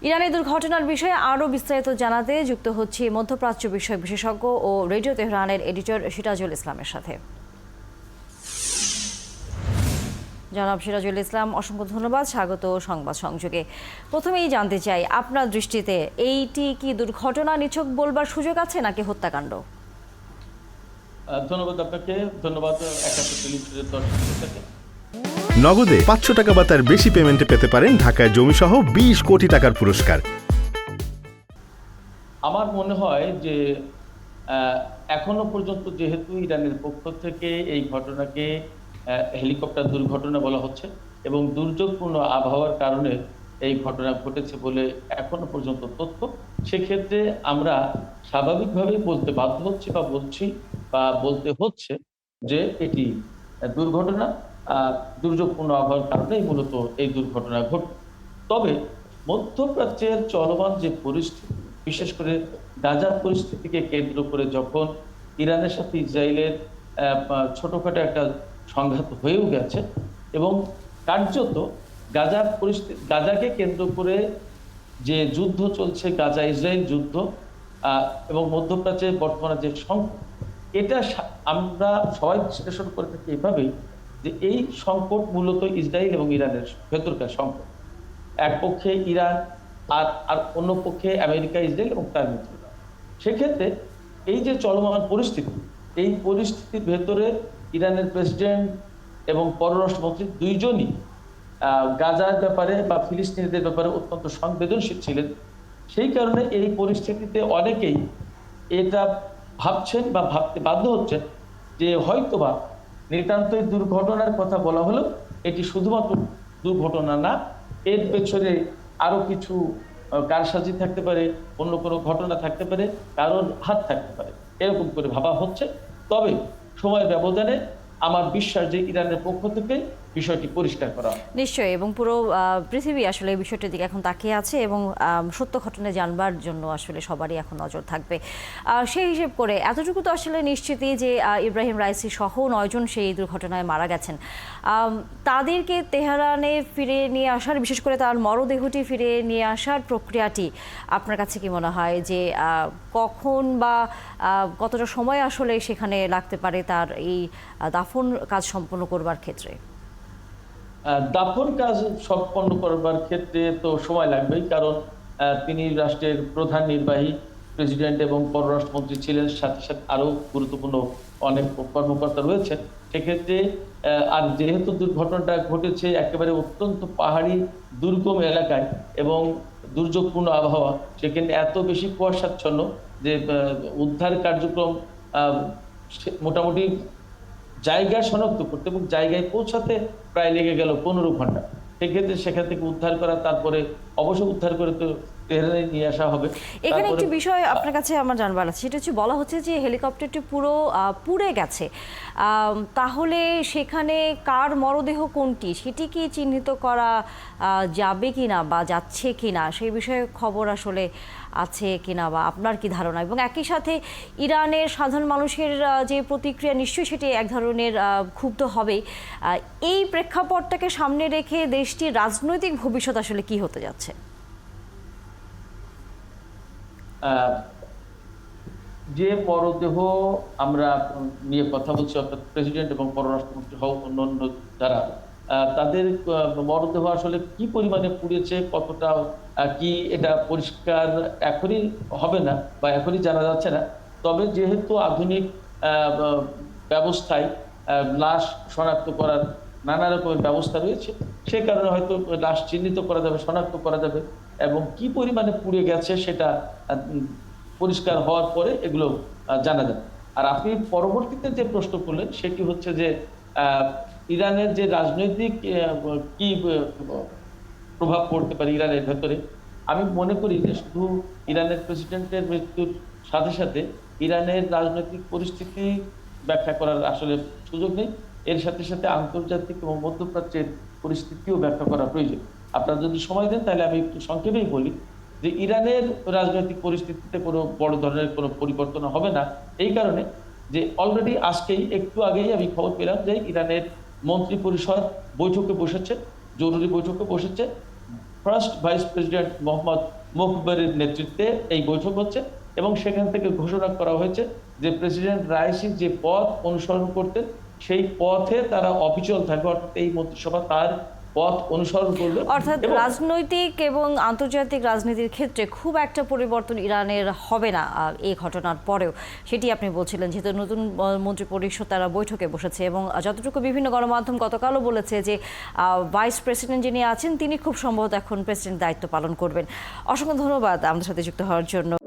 ইরানের দুর্ঘটনার বিষয়ে আরও বিস্তারিত জানাতে যুক্ত হচ্ছি মধ্যপ্রাচ্য বিষয়ক বিশেষজ্ঞ ও রেডিও তেহরানের এডিটর সিরাজুল ইসলামের সাথে। জনাব সিরাজুল ইসলাম, অসংখ্য ধন্যবাদ, স্বাগত সংবাদ সংযোগে। প্রথমেই জানতে চাই, আপনার দৃষ্টিতে এইটি কি দুর্ঘটনা নিছক বলবার সুযোগ আছে নাকি হত্যাকাণ্ড? ধন্যবাদ আপনাকে, ধন্যবাদ একাত্তর টেলিভিশনের দর্শকদেরকে। নগদে 500 টাকা বা তার বেশি পেমেন্টে পেতে পারেন ঢাকায় জমিসহ 20 কোটি টাকার পুরস্কার। আমার মনে হয় যে এখনো পর্যন্ত যেহেতু ইরানের পক্ষ থেকে এই ঘটনাকে হেলিকপ্টার দুর্ঘটনা বলা হচ্ছে এবং দুর্যোগপূর্ণ আবহাওয়ার কারণে এই ঘটনা ঘটেছে বলে এখনো পর্যন্ত তথ্য, সেক্ষেত্রে আমরা স্বাভাবিকভাবেই বলতে বাধ্য হচ্ছি বা বলছি বা বলতে হচ্ছে যে এটি দুর্ঘটনা, দুর্যোগপূর্ণ আবহাওয়ার কারণেই মূলত এই দুর্ঘটনা ঘটে। তবে মধ্যপ্রাচ্যের চলমান যে পরিস্থিতি, বিশেষ করে গাজার পরিস্থিতিকে কেন্দ্র করে যখন ইরানের সাথে ইসরায়েলের ছোটখাটো একটা সংঘাত হয়েও গেছে এবং কার্যত গাজার পরিস্থিতি, গাজাকে কেন্দ্র করে যে যুদ্ধ চলছে, গাজা ইসরায়েল যুদ্ধ এবং মধ্যপ্রাচ্যের বর্তমানে যে সংকট, এটা আমরা সবাই বিশ্লেষণ করে থাকি এভাবেই যে এই সংকট মূলত ইসরায়েল এবং ইরানের ভেতরকার সংকট। এক পক্ষে ইরান আর অন্য পক্ষে আমেরিকা, ইসরায়েল এবং তার মিত্ররা। সেক্ষেত্রে এই যে চলমান পরিস্থিতি, এই পরিস্থিতির ভেতরে ইরানের প্রেসিডেন্ট এবং পররাষ্ট্রমন্ত্রী দুইজনই গাজার ব্যাপারে বা ফিলিস্তিনিদের ব্যাপারে অত্যন্ত সংবেদনশীল ছিলেন। সেই কারণে এই পরিস্থিতিতে অনেকেই এটা ভাবছেন বা ভাবতে বাধ্য হচ্ছেন যে হয়তোবা নিতান্তই দুর্ঘটনার কথা বলা হলো, এটি শুধুমাত্র দুর্ঘটনা না, এর পেছনে আরো কিছু কারসাজি থাকতে পারে, অন্য কোনো ঘটনা থাকতে পারে, কারোর হাত থাকতে পারে, এরকম করে ভাবা হচ্ছে। তবে সময়ের ব্যবধানে আমার বিশ্বাস যে ইরানের পক্ষ থেকে বিষয়টি পরিষ্কার করা। নিশ্চয়ই, এবং পুরো পৃথিবী আসলে এই বিষয়টির দিকে এখন তাকিয়ে আছে এবং সত্য ঘটনা জানবার জন্য আসলে সবারই এখন নজর থাকবে। সেই হিসেব করে এতটুকু তো আসলে নিশ্চিতই যে ইব্রাহিম রাইসি সহ 9 জন সেই দুর্ঘটনায় মারা গেছেন। তাদেরকে তেহরানে ফিরে নিয়ে আসার, বিশেষ করে তার মরদেহটি ফিরে নিয়ে আসার প্রক্রিয়াটি আপনার কাছে কি মনে হয় যে কখন বা কতটা সময় আসলে সেখানে লাগতে পারে তার এই দাফন কাজ সম্পন্ন করবার ক্ষেত্রে? দাফন কাজ সম্পন্ন করবার ক্ষেত্রে তো সময় লাগবেই, কারণ তিনি রাষ্ট্রের প্রধান নির্বাহী, প্রেসিডেন্ট এবং পররাষ্ট্রমন্ত্রী ছিলেন, সাথে সাথে আরো গুরুত্বপূর্ণ অনেক কর্মকর্তা রয়েছেন। সেক্ষেত্রে আর যেহেতু দুর্ঘটনাটা ঘটেছে একেবারে অত্যন্ত পাহাড়ি দুর্গম এলাকায় এবং দুর্যোগপূর্ণ আবহাওয়া, সেখানে এত বেশি কুয়াশাচ্ছন্ন যে উদ্ধার কার্যক্রম মোটামুটি জায়গায় শনাক্ত করতে এবং জায়গায় পৌঁছাতে প্রায় লেগে গেল 15 ঘন্টা। সেক্ষেত্রে সেখান থেকে উদ্ধার করা, তারপরে অবশ্য উদ্ধার করে তো তেহরানে নিয়ে আসা হবে। এখানে একটি বিষয় আপনার কাছে আমার জানবার আছে, সেটা হচ্ছে বলা হচ্ছে যে হেলিকপ্টারটি পুরো পুড়ে গেছে। তাহলে সেখানে কার মরদেহ কোনটি সেটি কি চিহ্নিত করা যাবে কিনা বা যাচ্ছে কিনা, সেই বিষয়ে খবর আসলে আছে কিনা বা আপনার কি ধারণা? এবং একই সাথে ইরানের সাধারণ মানুষের যে প্রতিক্রিয়া, নিশ্চয়ই সেটি এক ধরনের ক্ষুব্ধ হবেই। এই প্রেক্ষাপটটাকে সামনে রেখে দেশটির রাজনৈতিক ভবিষ্যৎ আসলে কি হতে যাচ্ছে? যে মরদেহ আমরা নিয়ে কথা বলছি, অর্থাৎ প্রেসিডেন্ট এবং পররাষ্ট্রমন্ত্রী সহ অন্যান্য যারা, তাদের মরদেহ আসলে কি পরিমাণে পুড়েছে, কতটা কি, এটা পরিষ্কার এখনই হবে না বা এখনই জানা যাচ্ছে না। তবে যেহেতু আধুনিক ব্যবস্থায় লাশ শনাক্ত করার নানা রকমের ব্যবস্থা রয়েছে, সে কারণে হয়তো লাশ চিহ্নিত করা যাবে, শনাক্ত করা যাবে এবং কি পরিমাণে পুড়ে গেছে সেটা পরিষ্কার হওয়ার পরে এগুলো জানা যাবে। আর আপনি পরবর্তীতে যে প্রশ্ন করলেন সেটি হচ্ছে যে ইরানের যে রাজনৈতিক কি প্রভাব পড়তে পারে ইরানের ভেতরে। আমি মনে করি যে শুধু ইরানের প্রেসিডেন্টের মৃত্যুর সাথে সাথে ইরানের রাজনৈতিক পরিস্থিতি ব্যাখ্যা করার আসলে সুযোগ নেই, এর সাথে সাথে আন্তর্জাতিক এবং মধ্যপ্রাচ্যের পরিস্থিতিও ব্যাখ্যা করা প্রয়োজন। আপনারা যদি সময় দেন তাহলে আমি একটু সংক্ষেপেই বলি যে ইরানের রাজনৈতিক পরিস্থিতিতে কোনো বড় ধরনের কোনো পরিবর্তন হবে না, এই কারণে যে অলরেডি আজকেই একটু আগেই আমি খবর পেলাম যে ইরানের মন্ত্রী পরিষদ বৈঠকে বসেছে, জরুরি বৈঠকে বসেছে ফার্স্ট ভাইস প্রেসিডেন্ট মোহাম্মদ মুখবরের নেতৃত্বে এই বৈঠক হচ্ছে এবং সেখান থেকে ঘোষণা করা হয়েছে যে প্রেসিডেন্ট রাইসি যে পথ অনুসরণ করতেন সেই পথে তারা অবিচল থাকবে, অর্থাৎ এই মন্ত্রিসভা তার পথ অনুসরণ করবে। অর্থাৎ এবং রাজনৈতিক এবং আন্তর্জাতিক রাজনীতির ক্ষেত্রে খুব একটা পরিবর্তন ইরানের হবে না এই ঘটনার পরেও, সেটি আপনি বলছিলেন, যেহেতু নতুন মন্ত্রী পরিষদ তারা বৈঠকে বসেছে এবং যতটুকু বিভিন্ন গণমাধ্যম গতকালও বলেছে যে ভাইস প্রেসিডেন্ট যিনি আছেন তিনি খুব সম্ভবত এখন প্রেসিডেন্ট দায়িত্ব পালন করবেন। অসংখ্য ধন্যবাদ আমাদের সাথে যুক্ত হওয়ার জন্য।